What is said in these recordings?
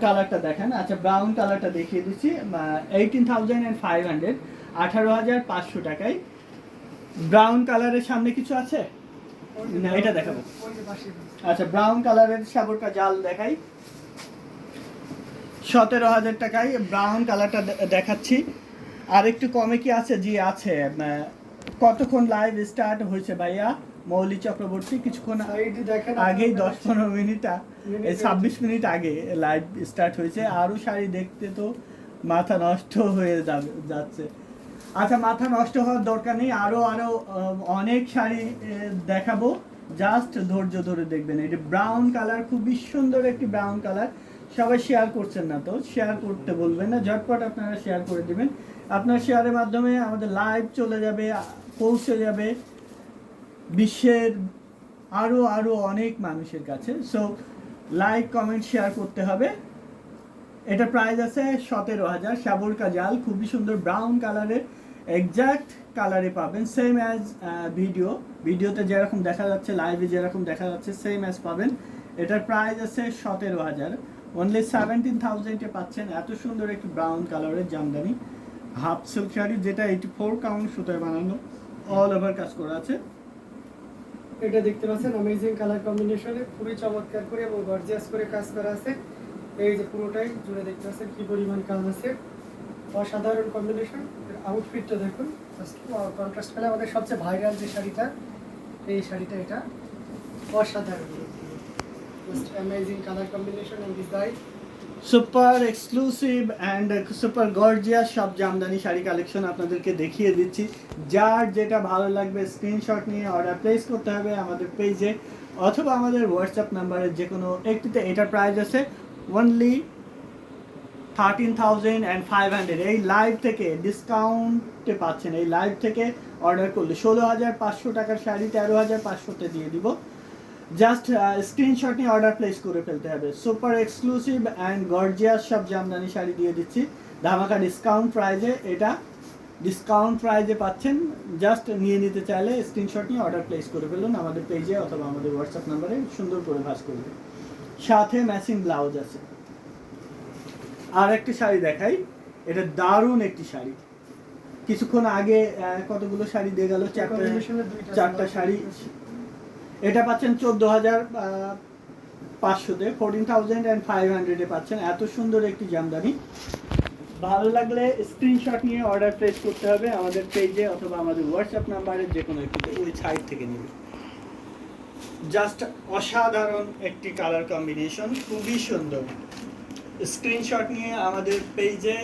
কালারটা দেখেন। আচ্ছা, ব্রাউন কালারটা দেখিয়ে দিচ্ছি। 18,500, 18,500 টাকায়। ব্রাউন কালারের সামনে কিছু আছে না, এটা দেখাবো। আচ্ছা, ব্রাউন কালারের সাগরকা জাল দেখাই। 17,000 টাকায় ব্রাউন কালারটা দেখাচ্ছি। আর একটু কমে কি আছে? জি আছে। কতক্ষণ লাইভ স্টার্ট হয়েছে ভাইয়া? মৌলি চক্রবর্তী কিছুক্ষণ আগেই 10-15 মিনিট, 26 মিনিট আগে লাইভ স্টার্ট হয়েছে। আরও শাড়ি দেখতে তো মাথা নষ্ট হয়ে যাচ্ছে। আচ্ছা, মাথা নষ্ট হওয়ার দরকার নেই, আরও অনেক শাড়ি দেখাবো। জাস্ট ধৈর্য ধরে দেখবেন। এটা ব্রাউন কালার, খুবই সুন্দর একটি ব্রাউন কালার। সবাই শেয়ার করছেন না তো, শেয়ার করতে বলবেন না, ঝটপট আপনারা শেয়ার করে দেবেন। আপনার শেয়ারের মাধ্যমে আমাদের লাইভ চলে যাবে, পৌঁছে যাবে বিশ্বের আরও অনেক মানুষের কাছে। সো লাইক, কমেন্ট, শেয়ার করতে হবে। এটা প্রাইস আছে 17,000। সাবরকা জাল, খুবই সুন্দর ব্রাউন কালারের, এক্স্যাক্ট কালারে পাবেন। সেম অ্যাজ ভিডিওতে যেরকম দেখা যাচ্ছে, লাইভে যেরকম দেখা যাচ্ছে, সেম অ্যাজ পাবেন। এটার প্রাইস আছে 17,000। অনলি 17,000-এ পাচ্ছেন এত সুন্দর একটি ব্রাউন কালারের জামদানি হাফ সিল্ক শাড়ি, যেটা 84 কাউন্ট সুতায় বানানো, অল ওভার কাজ করা আছে। এটা দেখতে পাচ্ছেন অ্যামেজিং কালার কম্বিনেশনে, খুবই চমৎকার করে এবং গর্জিয়াস করে কাজ করা আছে। এই যে পুরোটাই জুড়ে দেখতে পাচ্ছেন কি পরিমাণ কাজ আছে, অসাধারণ কম্বিনেশন। আউটফিটটা দেখুন, কন্ট্রাস্ট কালার। আমাদের সবচেয়ে ভাইরাল যে শাড়িটা, এই শাড়িটা, এটা অসাধারণ, amazing colour combination and design. Super exclusive and super gorgeous সব জামদানি শাড়ি কালেকশন আপনাদেরকে দেখিয়ে দিচ্ছি। যার যেটা ভালো লাগবে স্ক্রিনশট নিয়ে অর্ডার প্লেস করতে হবে আমাদের পেজে অথবা আমাদের হোয়াটসঅ্যাপ নাম্বারে যে কোনো একটিতে। এটার প্রাইস আছে অনলি 13,500। এই লাইভ থেকে ডিসকাউন্টে পাচ্ছেন। এই লাইভ থেকে অর্ডার করলে 16,500 টাকার শাড়ি 13,500-তে দিয়ে দিব। জাস্ট স্ক্রিনশট নিয়ে অর্ডার প্লেস করে ফেলতে হবে। সুপার এক্সক্লুসিভ অ্যান্ড গর্জিয়াস সব জামদানি শাড়ি দিয়ে দিচ্ছি ধামাকা ডিসকাউন্ট প্রাইজে। এটা ডিসকাউন্ট প্রাইজে পাচ্ছেন। জাস্ট নিয়ে নিতে চাইলে স্ক্রিনশট নিয়ে অর্ডার প্লেস করে ফেলুন আমাদের পেজে অথবা আমাদের হোয়াটসঅ্যাপ নাম্বারে, সুন্দর করে ভাঁজ করবে। সাথে ম্যাচিং ব্লাউজ আছে। আর একটি শাড়ি দেখাই, এটা দারুণ একটি শাড়ি। কিছুক্ষণ আগে কতগুলো শাড়ি দিয়ে গেল, চারটা শাড়ি। এটা পাচ্ছেন 14,500-তে, 14,500-এ পাচ্ছেন এত সুন্দর একটি জামদানি। ভালো লাগলে স্ক্রিনশট নিয়ে অর্ডার প্লেস করতে হবে আমাদের পেজে অথবা আমাদের হোয়াটসঅ্যাপ নাম্বারে, যে কোনো একটিতে, ওই সাইট থেকে নেবে। জাস্ট অসাধারণ একটি কালার কম্বিনেশন, খুবই সুন্দর। স্ক্রিনশট নিয়ে আমাদের পেজে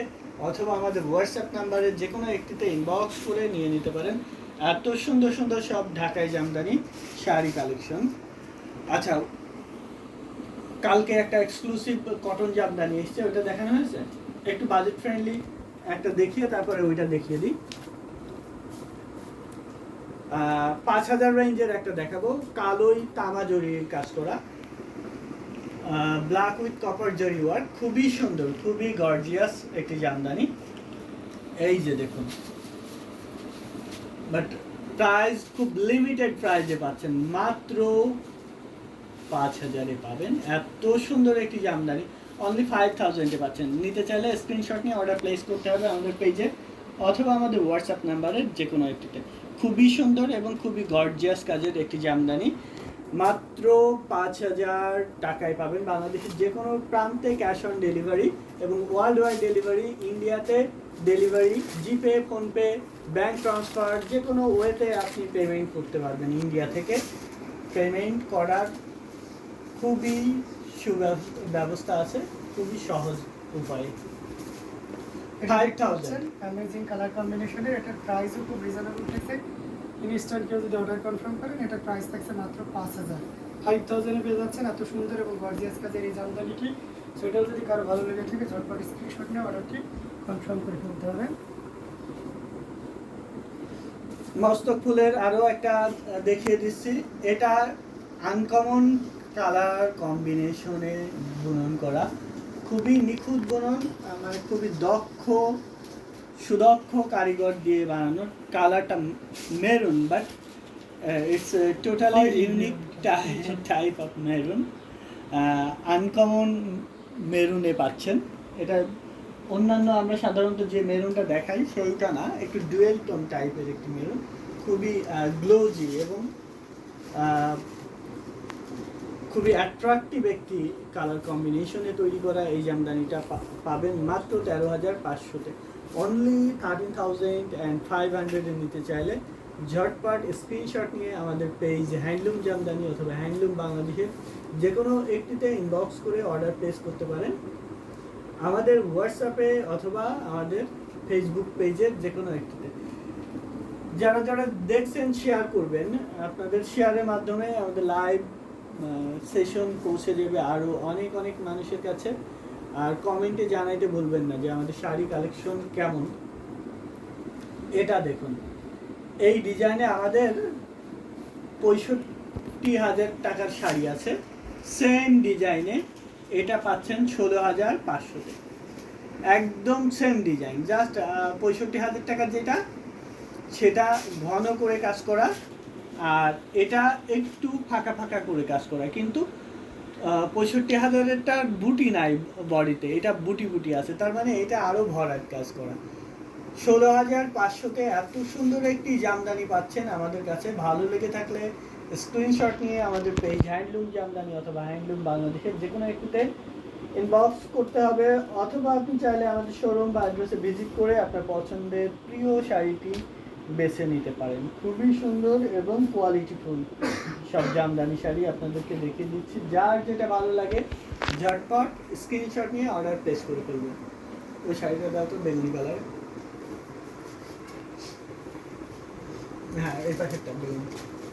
অথবা আমাদের হোয়াটসঅ্যাপ নাম্বারে যে কোনো একটিতে ইনবক্স করে নিয়ে নিতে পারেন। এত সুন্দর সুন্দর সব ঢাকাই জামদানি শাড়ি কালেকশন। আচ্ছা, কালকে একটা এক্সক্লুসিভ কটন জামদানি এসছে, ওইটা দেখানো হয়েছে। একটু বাজেট ফ্রেন্ডলি একটা দেখিয়ে তারপরে ওইটা দেখিয়ে দিই। 5,000 রেঞ্জের একটা দেখাবো, কালোই তামা জরির কাজ করা, ব্ল্যাক উইথ কপার জরি ওয়ার্ক, খুবই সুন্দর, খুবই গর্জিয়াস একটি জামদানি। এই যে দেখুন, বাট প্রাইস খুব লিমিটেড প্রাইসে পাচ্ছেন, মাত্র 5,000-এ পাবেন এত সুন্দর একটি জামদানি। অনলি 5,000-এ পাচ্ছেন। নিতে চাইলে স্ক্রিনশট নিয়ে অর্ডার প্লেস করতে হবে আমাদের পেজে অথবা আমাদের হোয়াটসঅ্যাপ নাম্বারের যে কোনো একটিতে। খুবই সুন্দর এবং খুবই গর্জিয়াস কাজের একটি জামদানি, মাত্র 5,000 টাকায় পাবেন। বাংলাদেশের যে কোনো প্রান্তে ক্যাশ অন ডেলিভারি এবং ওয়ার্ল্ড ওয়াইড ডেলিভারি। ইন্ডিয়াতে ডেলিভারি জিপে, ফোনপে, ব্যাঙ্ক ট্রান্সফার, যে কোনো ওয়েতে আপনি পেমেন্ট করতে পারবেন। ইন্ডিয়া থেকে পেমেন্ট করার খুবই সুব্যবস্থা আছে, খুবই সহজ উপায়ে। 5,000 অ্যামেজিং কালার কম্বিনেশনের, এটার প্রাইসও খুব রিজনেবল থাকছে। ইনস্ট্যান্ট কেউ যদি অর্ডার কনফার্ম করেন, এটার প্রাইস থাকছে মাত্র 5,000। 5,000-এ পেয়ে যাচ্ছেন এত সুন্দর এবং গর্জিয়াস কাজের এই জামদানিটি। সেটাও যদি কারো ভালো লেগে থাকে, ঝটপট স্ক্রিনশট নিয়ে অর্ডারটি কনফার্ম করে ফেলতে হবে। মস্তক ফুলের আরও একটা দেখিয়ে দিচ্ছি। এটা আনকমন কালার কম্বিনেশনে বুনন করা, খুবই নিখুঁত বুনন, মানে খুবই সুদক্ষ কারিগর দিয়ে বানানো। কালারটা maroon, but it's totally unique type of maroon. Uncommon মেরুনে পাচ্ছেন। এটা অন্যান্য আমরা সাধারণত যে মেরুনটা দেখাই সেইটা না, একটু ডুয়েল টোন টাইপের একটি মেরুন, খুবই গ্লোজি এবং খুবই অ্যাট্রাকটিভ একটি কালার কম্বিনেশনে তৈরি করা এই জামদানিটা পাবেন মাত্র 13,500-তে। অনলি 13,500-এ নিতে চাইলে ঝটপট স্ক্রিনশট নিয়ে আমাদের পেজ হ্যান্ডলুম জামদানি অথবা হ্যান্ডলুম বাংলাদেশের যে কোনো একটিতে ইনবক্স করে অর্ডার প্লেস করতে পারেন, আমাদের হোয়াটসঅ্যাপে অথবা আমাদের ফেসবুক পেজের যে কোনো একটিতে। যারা যারা দেখছেন শেয়ার করবেন, আপনাদের শেয়ারের মাধ্যমে আমাদের লাইভ সেশন পৌঁছে যাবে আরও অনেক অনেক মানুষের কাছে। আর কমেন্টে জানাইতে ভুলবেন না যে আমাদের শাড়ি কালেকশন কেমন। এটা দেখুন, এই ডিজাইনে আমাদের 65,000 টাকার শাড়ি আছে, সেম ডিজাইনে এটা পাচ্ছেন 16,500-তে। একদম সেম ডিজাইন, জাস্ট 65,000 টাকার যেটা সেটা ঘন করে কাজ করা, আর এটা একটু ফাঁকা ফাঁকা করে কাজ করা। কিন্তু 65,000-এরটা বুটি নাই বডিতে, এটা বুটি বুটি আছে, তার মানে এটা আরও ভরাট কাজ করা। 16,500-তে এত সুন্দর একটি জামদানি পাচ্ছেন আমাদের কাছে। ভালো লেগে থাকলে স্ক্রিনশট নিয়ে আমাদের পেজ হ্যান্ডলুম জামদানি অথবা হ্যান্ডলুম বাংলাদেশের যে কোনো একটিতে ইনবক্স করতে হবে, অথবা আপনি চাইলে আমাদের শোরুম বা অ্যাড্রেসে ভিজিট করে আপনার পছন্দের প্রিয় শাড়িটি বেছে নিতে পারেন। খুবই সুন্দর এবং কোয়ালিটিফুল সব জামদানি শাড়ি আপনাদেরকে দেখিয়ে দিচ্ছি। যার যেটা ভালো লাগে ঝটপট স্ক্রিনশট নিয়ে অর্ডার প্লেস করে ফেলবেন। ওই শাড়িটা দাও তো, বেগুনি কালার। হ্যাঁ, এই পাশেরটা বেগুনি,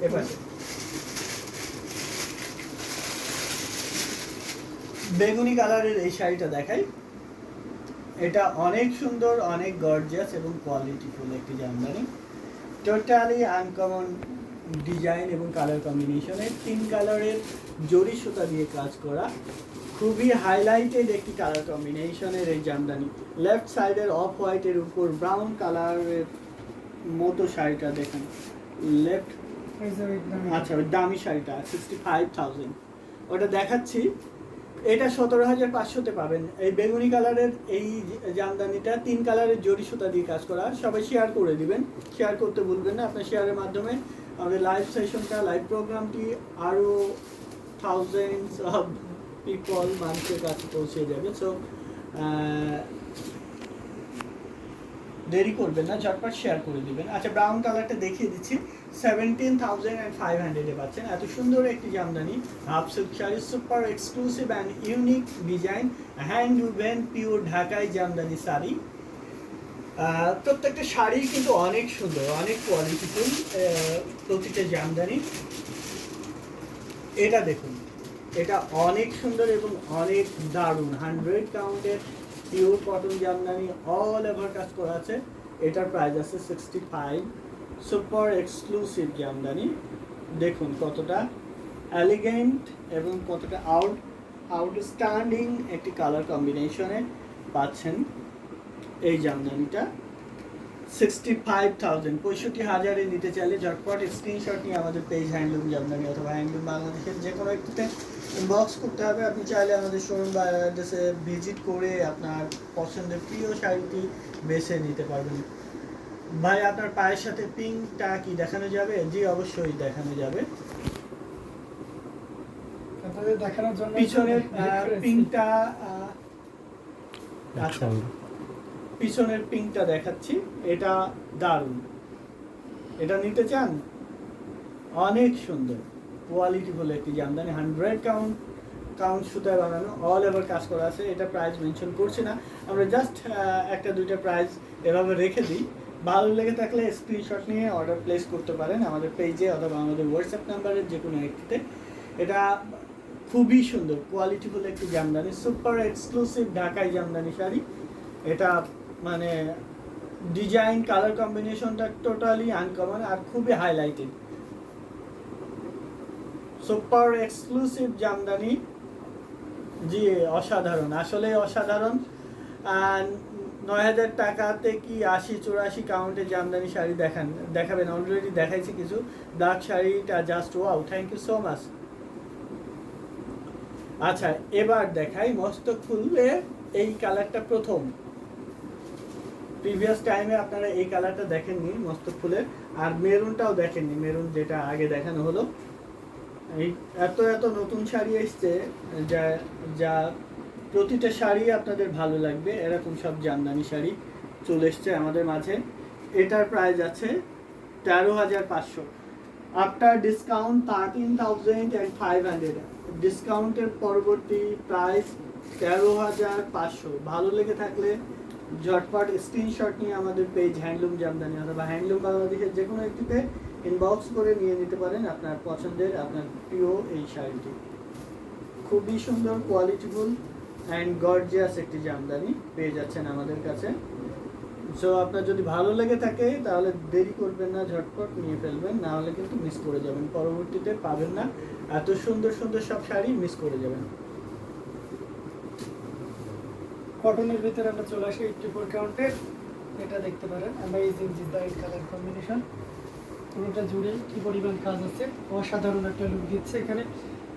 এই পাশে বেগুনি কালারের এই শাড়িটা দেখাই। এটা অনেক সুন্দর, অনেক গর্জিয়াস এবং কোয়ালিটিফুল একটি জামদানি। টোটালি আনকমন ডিজাইন এবং কালার কম্বিনেশনে 3 কালারের জরি সুতা দিয়ে কাজ করা, খুবই হাইলাইটেড একটি কালার কম্বিনেশনের এই জামদানি। লেফট সাইডের অফ হোয়াইটের উপর ব্রাউন কালারের মতো শাড়িটা দেখেন। লেফট, আচ্ছা ওই দামি শাড়িটা 65,000, ওটা দেখাচ্ছি। এটা 17,500-তে পাবেন। এই বেগুনি কালারের এই জামদানিটা 3 কালারের জরি সুতা দিয়ে কাজ করা। সবাই শেয়ার করে দিবেন, শেয়ার করতে ভুলবেন না। আপনার শেয়ারের মাধ্যমে আমাদের লাইভ সেশনটা, লাইভ প্রোগ্রামটি আরও থাউজেন্ডস অফ পিপল, মানুষের কাছে পৌঁছে যাবে। সো দেরি করবেন না, ঝটপট শেয়ার করে দিবেন। আচ্ছা, ব্রাউন কালারটা দেখিয়ে দিচ্ছি। 17,500-এ পাচ্ছেন এত সুন্দর একটি Jamdani half silk sari, super exclusive and unique design, hand woven pure ঢাকাই জামদানি শাড়ি। প্রত্যেকটা শাড়ি কিন্তু অনেক সুন্দর, অনেক কোয়ালিটিফুল প্রতিটা জামদানি। এটা দেখুন, এটা অনেক সুন্দর এবং অনেক দারুণ। 100 কাউন্টের pure cotton Jamdani, all over কাজ করা আছে। এটার প্রাইস আছে 65। সুপার এক্সক্লুসিভ জামদানি, দেখুন কতটা এলিগেন্ট এবং কতটা আউটস্ট্যান্ডিং একটি কালার কম্বিনেশনে পাচ্ছেন এই জামদানিটা। 65,000, 65,000-এ নিতে চাইলে ঝটপট স্ক্রিনশট নিয়ে আমাদের পেজ হ্যান্ডলুম জামদানি অথবা হ্যান্ডলুম বাংলাদেশের যে কোনো একটিতে ইনবক্স করতে হবে। আপনি চাইলে আমাদের শোরুম বা অ্যাড্রেসে ভিজিট করে আপনার পছন্দের প্রিয় শাড়িটি বেছে নিতে পারবেন। ভাই, আপনার পায়ের সাথে পিঙ্কটা কি দেখানো যাবে? জি, অবশ্যই দেখানো যাবে। আপনাদের দেখানোর জন্য পিছনের পিঙ্কটা, আচ্ছা পিছনের পিঙ্কটা দেখাচ্ছি। এটা দারুণ, এটা নিতে চান? অনেক সুন্দর কোয়ালিটিফুল একটি জামদানি, 100 কাউন্ট সুতায় বানানো, অল ওভার কাজ করা আছে। এটা প্রাইস মেনশন করছি না, আমরা জাস্ট একটা দুইটা প্রাইস এভাবে রেখে দিই। ভালো লেগে থাকলে স্ক্রিনশট নিয়ে অর্ডার প্লেস করতে পারেন আমাদের পেজে অথবা আমাদের হোয়াটসঅ্যাপ নাম্বারের যে কোনো একটিতে। এটা খুবই সুন্দর কোয়ালিটিফুল একটি জামদানি, সুপার এক্সক্লুসিভ ঢাকাই জামদানি শাড়ি। এটা মানে ডিজাইন, কালার কম্বিনেশনটা টোটালি আনকমন আর খুবই হাইলাইটেড। সুপার এক্সক্লুসিভ জামদানি, জি অসাধারণ, আসলে অসাধারণ। 9,000 টাকাতে কি 80-84 কাউন্টের জামদানি শাড়ি দেখাবেন? অলরেডি দেখাইছি কিছু। ডার্ক শাড়িটা just wow, thank you so much. আচ্ছা, এবার দেখাই মস্তক ফুলে এই কালারটা প্রথম। প্রিভিয়াস টাইমে আপনারা এই কালারটা দেখেননি মস্তক ফুলের, আর মেরুনটাও দেখেননি, মেরুন যেটা আগে দেখানো হলো। এই এত এত নতুন শাড়ি এসছে যা যা প্রতিটা শাড়ি আপনাদের ভালো লাগবে, এরকম সব জামদানি শাড়ি চলে এসছে আমাদের মাঝে। এটার প্রাইস আছে 13,500, আফটার ডিসকাউন্ট 13,500। ডিসকাউন্টের পরবর্তী প্রাইস 13,500। ভালো লেগে থাকলে ঝটপট স্ক্রিনশট নিয়ে আমাদের পেজ হ্যান্ডলুম জামদানি অথবা হ্যান্ডলুম বাংলাদেশের যে কোনো একটিতে ইনবক্স করে নিয়ে নিতে পারেন আপনার পছন্দের, আপনার প্রিয় এই শাড়িটি। খুবই সুন্দর, কোয়ালিটিফুল অ্যান্ড গর্জিয়াস একটি জামদানি পেয়ে যাচ্ছেন আমাদের কাছে। সো আপনার যদি ভালো লেগে থাকে তাহলে দেরি করবেন না, ঝটপট নিয়ে ফেলবেন, না হলে কিন্তু মিস করে যাবেন, পরবর্তীতে পাবেন না। এত সুন্দর সুন্দর সব শাড়ি মিস করে যাবেন। কটনের ভিতরে আমরা চলে আসি 84 কাউন্টের। এটা দেখতে পারেন অ্যামেজিং ডিজাইন কালার কম্বিনেশন, পুরোটা জুড়ে কি পরিমাণ কাজ আছে, অসাধারণ একটা লুক দিচ্ছে। এখানে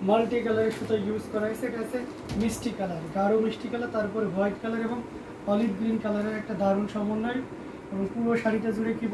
মাল্টি কালারের সুতো ইউজ করা হয়েছে। এটা আছে মিষ্টি কালার, গাঢ় মিষ্টি কালার, তারপরে হোয়াইট কালার এবং অলিভ গ্রিন কালারের একটা দারুণ সমন্বয়, এবং পুরো শাড়িটা জুড়ে কি